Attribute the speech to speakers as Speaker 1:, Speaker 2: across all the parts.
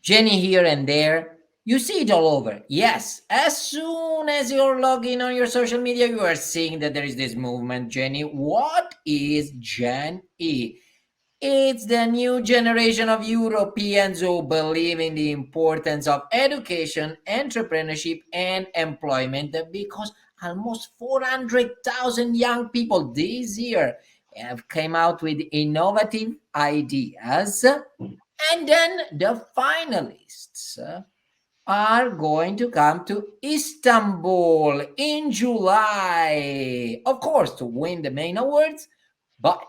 Speaker 1: Jenny here and there. You see it all over. Yes, as soon as you're logging on your social media, you are seeing that there is this movement, Jenny. What is Gen E? It's the new generation of Europeans who believe in the importance of education, entrepreneurship, and employment because almost 400,000 young people this year have came out with innovative ideas. And then the finalists are going to come to Istanbul in July, of course, to win the main awards. But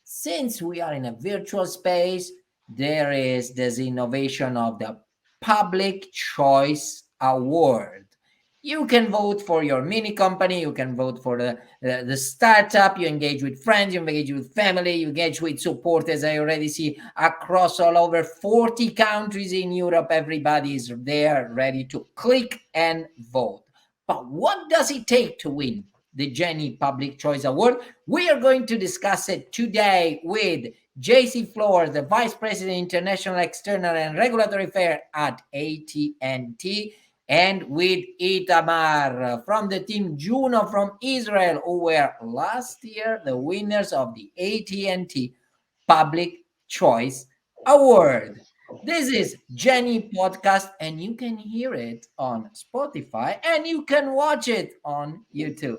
Speaker 1: since we are in a virtual space, there is this innovation of the Public Choice Award. You can vote for your mini company, you can vote for the startup, you engage with friends, you engage with family, you engage with support, as I already see, across all over 40 countries in Europe. Everybody is there ready to click and vote. But what does it take to win the Jenny Public Choice Award? We are going to discuss it today with JC Flores, the Vice President, International External and Regulatory Affairs at AT&T, and with Itamar from the team Juno from Israel, who were last year the winners of the AT&T Public Choice Award. This is Jenny Podcast, and you can hear it on Spotify and you can watch it on YouTube.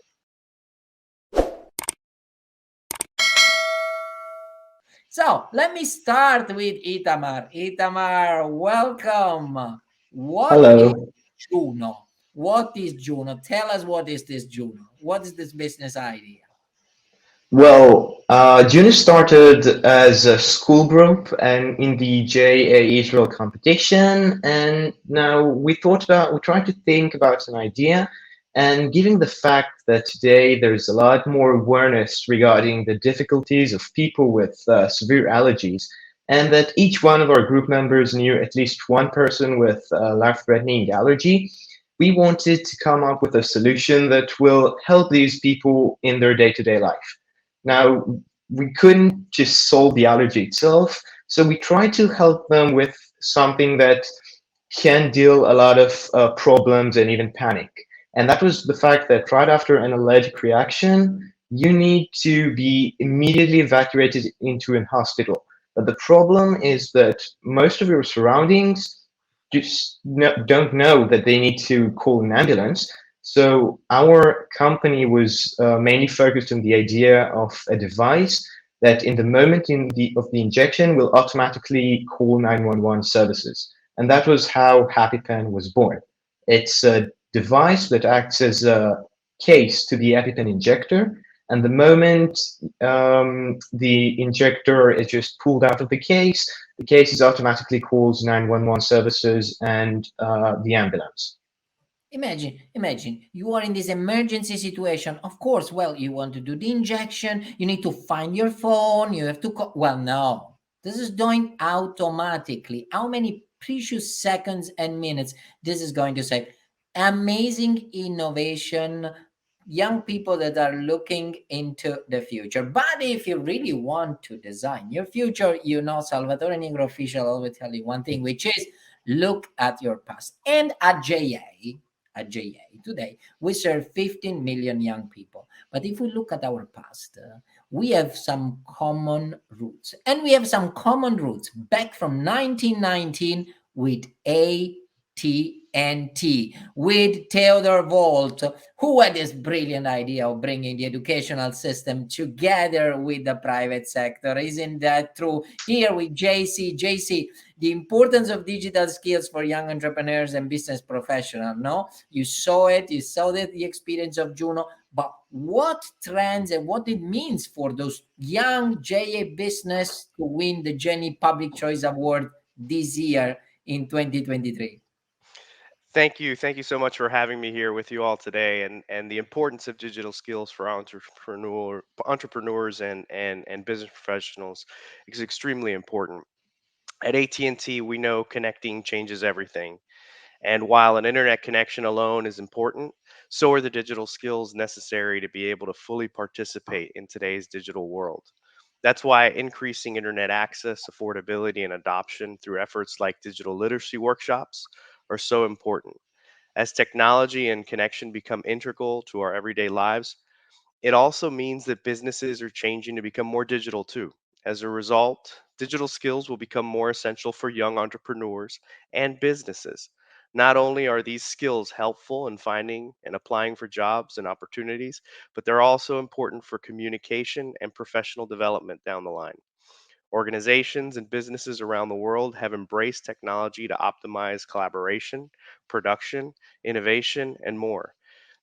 Speaker 1: So let me start with Itamar. Itamar, welcome. What is
Speaker 2: Hello.
Speaker 1: Juno? What is Juno? Tell us, what is this Juno? What is this business idea?
Speaker 2: Juni started as a school group and in the JA Israel competition, and now we tried to think about an idea, and given the fact that today there's a lot more awareness regarding the difficulties of people with severe allergies, and that each one of our group members knew at least one person with life-threatening allergy, we wanted to come up with a solution that will help these people in their day-to-day life. Now, we couldn't just solve the allergy itself, so we tried to help them with something that can deal a lot of problems and even panic. And that was the fact that right after an allergic reaction, you need to be immediately evacuated into a hospital. But the problem is that most of your surroundings don't know that they need to call an ambulance. So our company was mainly focused on the idea of a device that in the moment of the injection will automatically call 911 services. And that was how HappyPen was born. It's a device that acts as a case to the EpiPen injector. And the moment the injector is just pulled out of the case is automatically calls 911 services and the ambulance.
Speaker 1: Imagine you are in this emergency situation. Of course, well, you want to do the injection, you need to find your phone, you have to call. Well, no, this is doing automatically. How many precious seconds and minutes this is going to save? Amazing innovation. Young people that are looking into the future. But if you really want to design your future, Salvatore Nigro official always tell you one thing, which is look at your past. And at JA today, we serve 15 million young people. But if we look at our past, we have some common roots. And we have some common roots back from 1919 with AT&T, with Theodore Volt, who had this brilliant idea of bringing the educational system together with the private sector. Isn't that true? Here with JC, the importance of digital skills for young entrepreneurs and business professionals. No, you saw it, the experience of Juno, but what trends and what it means for those young JA business to win the Jenny Public Choice Award this year in 2023.
Speaker 3: Thank you so much for having me here with you all today, and the importance of digital skills for entrepreneurs and business professionals is extremely important. At AT&T, we know connecting changes everything. And while an internet connection alone is important, so are the digital skills necessary to be able to fully participate in today's digital world. That's why increasing internet access, affordability, and adoption through efforts like digital literacy workshops are so important. As technology and connection become integral to our everyday lives, it also means that businesses are changing to become more digital too. As a result, digital skills will become more essential for young entrepreneurs and businesses. Not only are these skills helpful in finding and applying for jobs and opportunities, but they're also important for communication and professional development down the line. Organizations and businesses around the world have embraced technology to optimize collaboration, production, innovation, and more.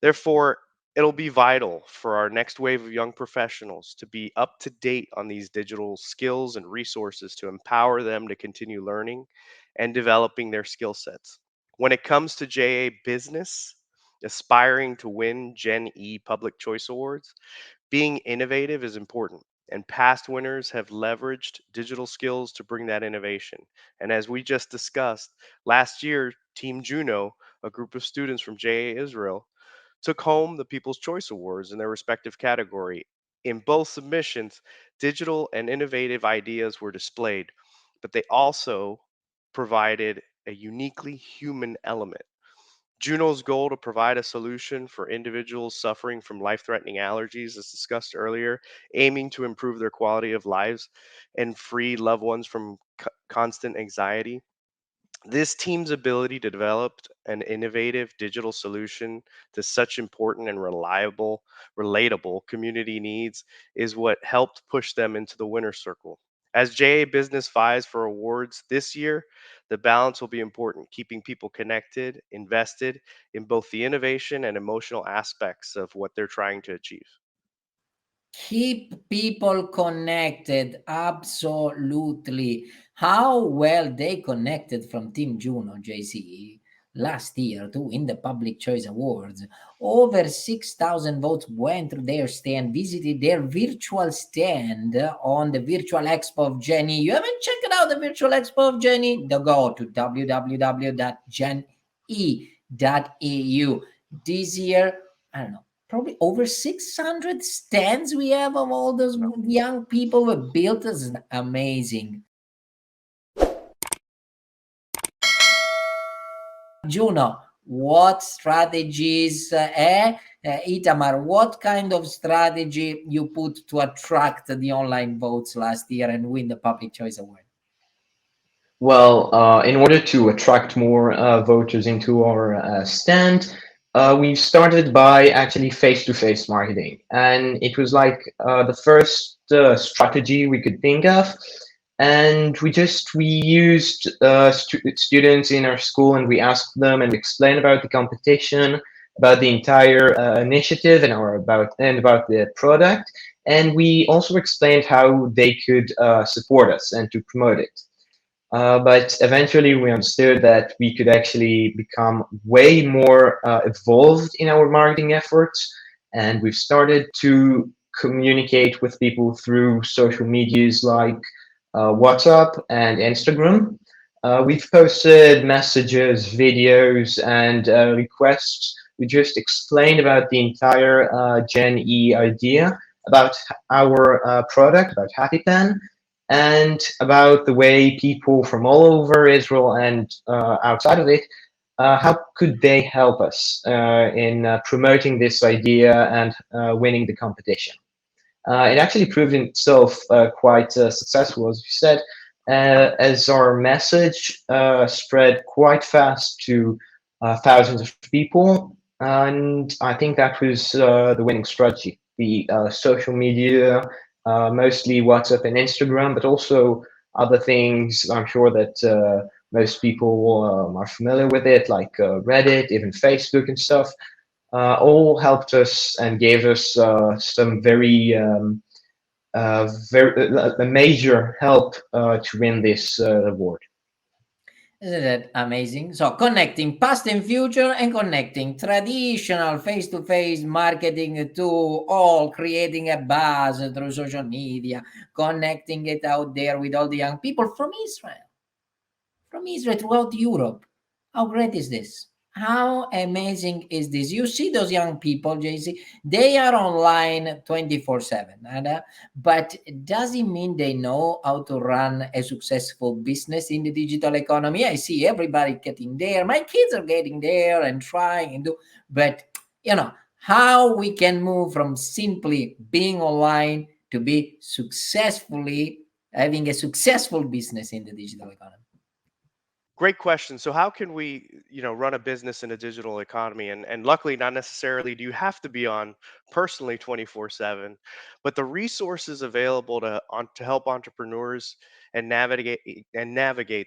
Speaker 3: Therefore, it'll be vital for our next wave of young professionals to be up to date on these digital skills and resources to empower them to continue learning and developing their skill sets. When it comes to JA business, aspiring to win Gen E Public Choice Awards, being innovative is important, and past winners have leveraged digital skills to bring that innovation. And as we just discussed, last year, Team Juno, a group of students from JA Israel, took home the People's Choice Awards in their respective category. In both submissions, digital and innovative ideas were displayed, but they also provided a uniquely human element. Juno's goal to provide a solution for individuals suffering from life threatening allergies, as discussed earlier, aiming to improve their quality of lives and free loved ones from constant anxiety. This team's ability to develop an innovative digital solution to such important and relatable community needs is what helped push them into the winner's circle. As JA Business vies for awards this year, the balance will be important, keeping people connected, invested in both the innovation and emotional aspects of what they're trying to achieve.
Speaker 1: Keep people connected, absolutely. How well they connected from Team Juno, JC, last year to win the Public Choice Awards. Over 6,000 votes went to their stand, visited their virtual stand on the Virtual Expo of Jenny. You haven't checked out the Virtual Expo of Jenny? Go to www.gene.eu. This year, I don't know, probably over 600 stands we have of all those
Speaker 3: No.
Speaker 1: young people were built as amazing. Juno, what strategies, Itamar, what kind of strategy you put to attract the online votes last year and win the Public Choice Award?
Speaker 2: Well, in order to attract more voters into our stand, we started by actually face-to-face marketing, and it was like the first strategy we could think of. And we used students in our school, and we asked them and explained about the competition, about the entire initiative, and about the product. And we also explained how they could support us and to promote it. But eventually, we understood that we could actually become way more evolved in our marketing efforts. And we've started to communicate with people through social medias like WhatsApp and Instagram. We've posted messages, videos, and requests. We just explained about the entire Gen E idea, about our product, about HappyPen, and about the way people from all over Israel and outside of it, how could they help us in promoting this idea and winning the competition. It actually proved itself quite successful, as you said, as our message spread quite fast to thousands of people. And I think that was the winning strategy. The social media, mostly WhatsApp and Instagram, but also other things. I'm sure that most people are familiar with it, like Reddit, even Facebook and stuff. All helped us and gave us some very a major help to win this award.
Speaker 1: Isn't that amazing? So, connecting past and future and connecting traditional face to face marketing to all, creating a buzz through social media, connecting it out there with all the young people from Israel throughout Europe. How great is this? How amazing is this? You see those young people, JC, they are online 24/7. But does it mean they know how to run a successful business in the digital economy? I see everybody getting there. My kids are getting there and trying and do, but you know, how we can move from simply being online to be successfully having a successful business in the digital economy.
Speaker 3: Great question. So how can we, run a business in a digital economy? And luckily, not necessarily do you have to be on personally 24/7, but the resources available to help entrepreneurs and navigate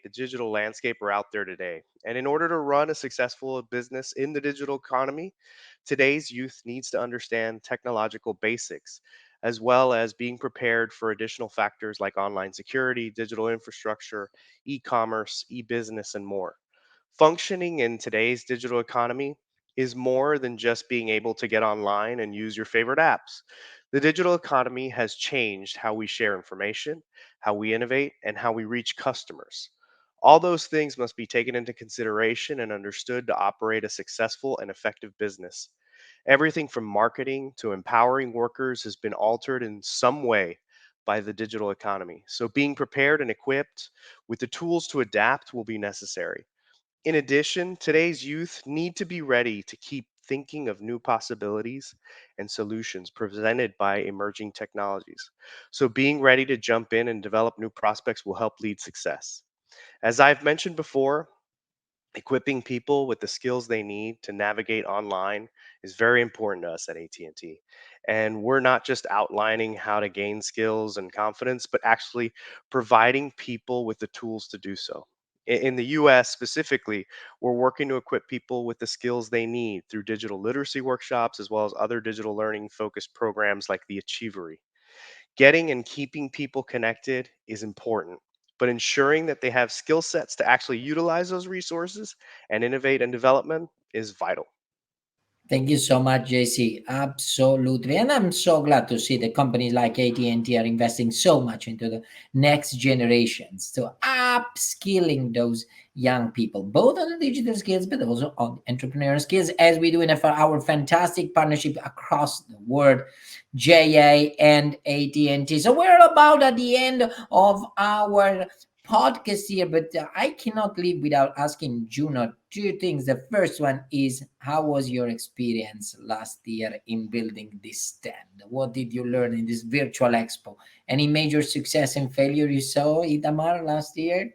Speaker 3: the digital landscape are out there today. And in order to run a successful business in the digital economy, today's youth needs to understand technological basics, as well as being prepared for additional factors like online security, digital infrastructure, e-commerce, e-business, and more. Functioning in today's digital economy is more than just being able to get online and use your favorite apps. The digital economy has changed how we share information, how we innovate, and how we reach customers. All those things must be taken into consideration and understood to operate a successful and effective business. Everything from marketing to empowering workers has been altered in some way by the digital economy. So, being prepared and equipped with the tools to adapt will be necessary. In addition, today's youth need to be ready to keep thinking of new possibilities and solutions presented by emerging technologies. So, being ready to jump in and develop new prospects will help lead success. As I've mentioned before, equipping people with the skills they need to navigate online is very important to us at AT&T. And we're not just outlining how to gain skills and confidence, but actually providing people with the tools to do so. In the US specifically, we're working to equip people with the skills they need through digital literacy workshops as well as other digital learning focused programs like the Achievery. Getting and keeping people connected is important, but ensuring that they have skill sets to actually utilize those resources and innovate and development is vital.
Speaker 1: Thank you so much, JC. Absolutely. And I'm so glad to see that companies like AT&T are investing so much into the next generations to upskilling those young people, both on the digital skills, but also on entrepreneurial skills, as we do in our fantastic partnership across the world, JA and AT&T. So we're about at the end of our podcast here, but I cannot leave without asking Juno two things. The first one is, how was your experience last year in building this stand? What did you learn in this virtual expo? Any major success and failure you saw, Itamar, last year?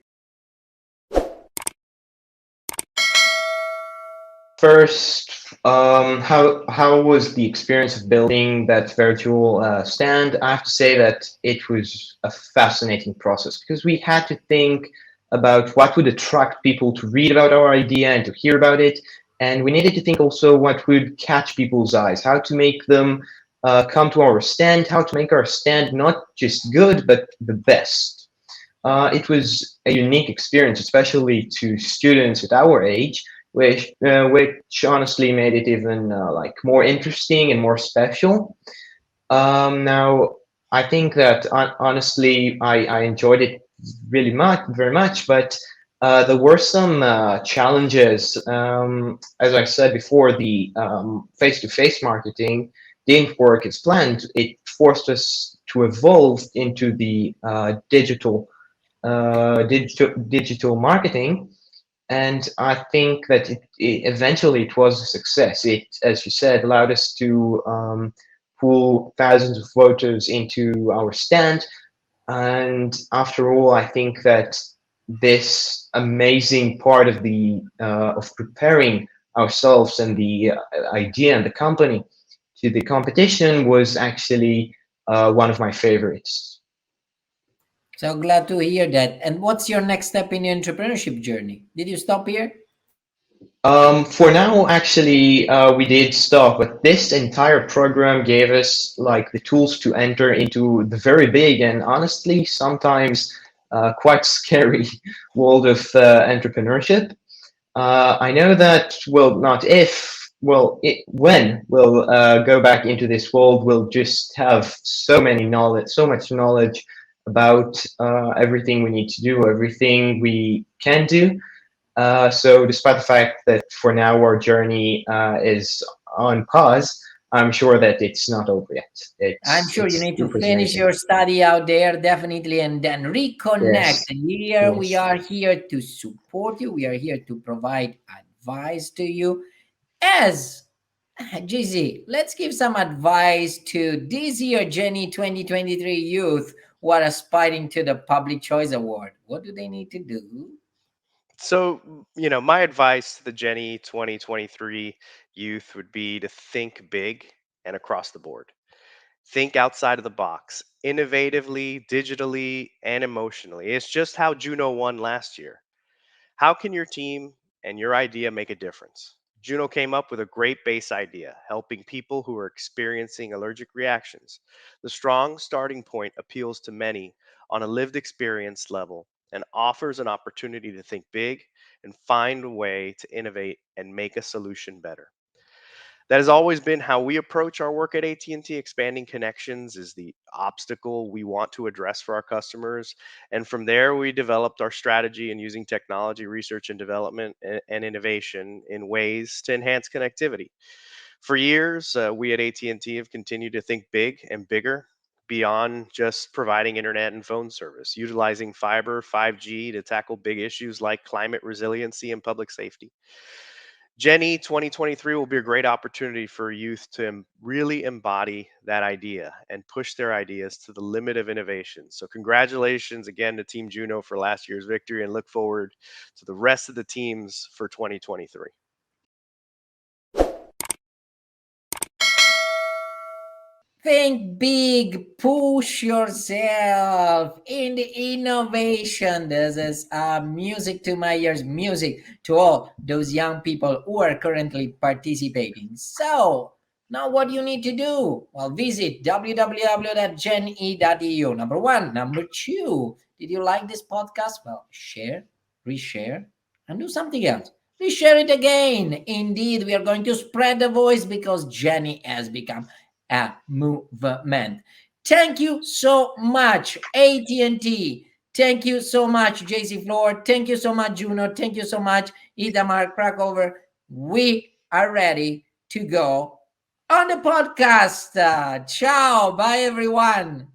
Speaker 2: First, how was the experience of building that virtual stand? I have to say that it was a fascinating process because we had to think about what would attract people to read about our idea and to hear about it, and we needed to think also what would catch people's eyes, how to make them come to our stand, how to make our stand not just good but the best. It was a unique experience, especially to students at our age, which honestly made it even like more interesting and more special. Now, I think that honestly, I enjoyed it really much, very much, but there were some challenges. As I said before, the face-to-face marketing didn't work as planned. It forced us to evolve into the digital marketing, and I think that eventually it was a success. It, as you said, allowed us to pull thousands of voters into our stand, and after all, I think that this amazing part of the of preparing ourselves and the idea and the company to the competition was actually one of my favorites.
Speaker 1: So glad to hear that. And what's your next step in your entrepreneurship journey? Did you stop here?
Speaker 2: For now, actually, we did stop, but this entire program gave us like the tools to enter into the very big and honestly sometimes quite scary world of entrepreneurship. I know that, well, not if, well, when we'll go back into this world, we'll just have so many knowledge, so much knowledge about everything we need to do, everything we can do. So despite the fact that for now our journey is on pause, I'm sure that it's not over yet.
Speaker 1: I'm
Speaker 2: It's
Speaker 1: sure you
Speaker 2: it's
Speaker 1: need to
Speaker 2: still
Speaker 1: finish
Speaker 2: presenting.
Speaker 1: your study out there, definitely, and then reconnect.
Speaker 2: Yes,
Speaker 1: And here we
Speaker 2: yes.
Speaker 1: are here to support you. We are here to provide advice to you. As JZ, let's give some advice to this year Jenny 2023 youth who are aspiring to the Public Choice Award. What do they need to do?
Speaker 3: So, my advice to the Jenny 2023 youth would be to think big and across the board. Think outside of the box, innovatively, digitally, and emotionally. It's just how Juno won last year. How can your team and your idea make a difference? Juno came up with a great base idea, helping people who are experiencing allergic reactions. The strong starting point appeals to many on a lived experience level and offers an opportunity to think big and find a way to innovate and make a solution better. That has always been how we approach our work at AT&T. Expanding connections is the obstacle we want to address for our customers, and from there we developed our strategy in using technology, research and development, and innovation in ways to enhance connectivity. For years, we at AT&T have continued to think big and bigger beyond just providing internet and phone service, utilizing fiber, 5G to tackle big issues like climate resiliency and public safety. Jenny 2023 will be a great opportunity for youth to really embody that idea and push their ideas to the limit of innovation. So, congratulations again to Team Juno for last year's victory and look forward to the rest of the teams for 2023.
Speaker 1: Think big, push yourself in the innovation. This is music to my ears, music to all those young people who are currently participating. So, now what you need to do? Well, visit www.gene.eu. Number one. Number two, did you like this podcast? Well, share, reshare, and do something else. Reshare it again. Indeed, we are going to spread the voice because Jenny has become a movement. Thank you so much, AT&T. Thank you so much, JC Flores. Thank you so much, Juno. Thank you so much, Itamar Krakover. We are ready to go on the podcast. Ciao. Bye, everyone.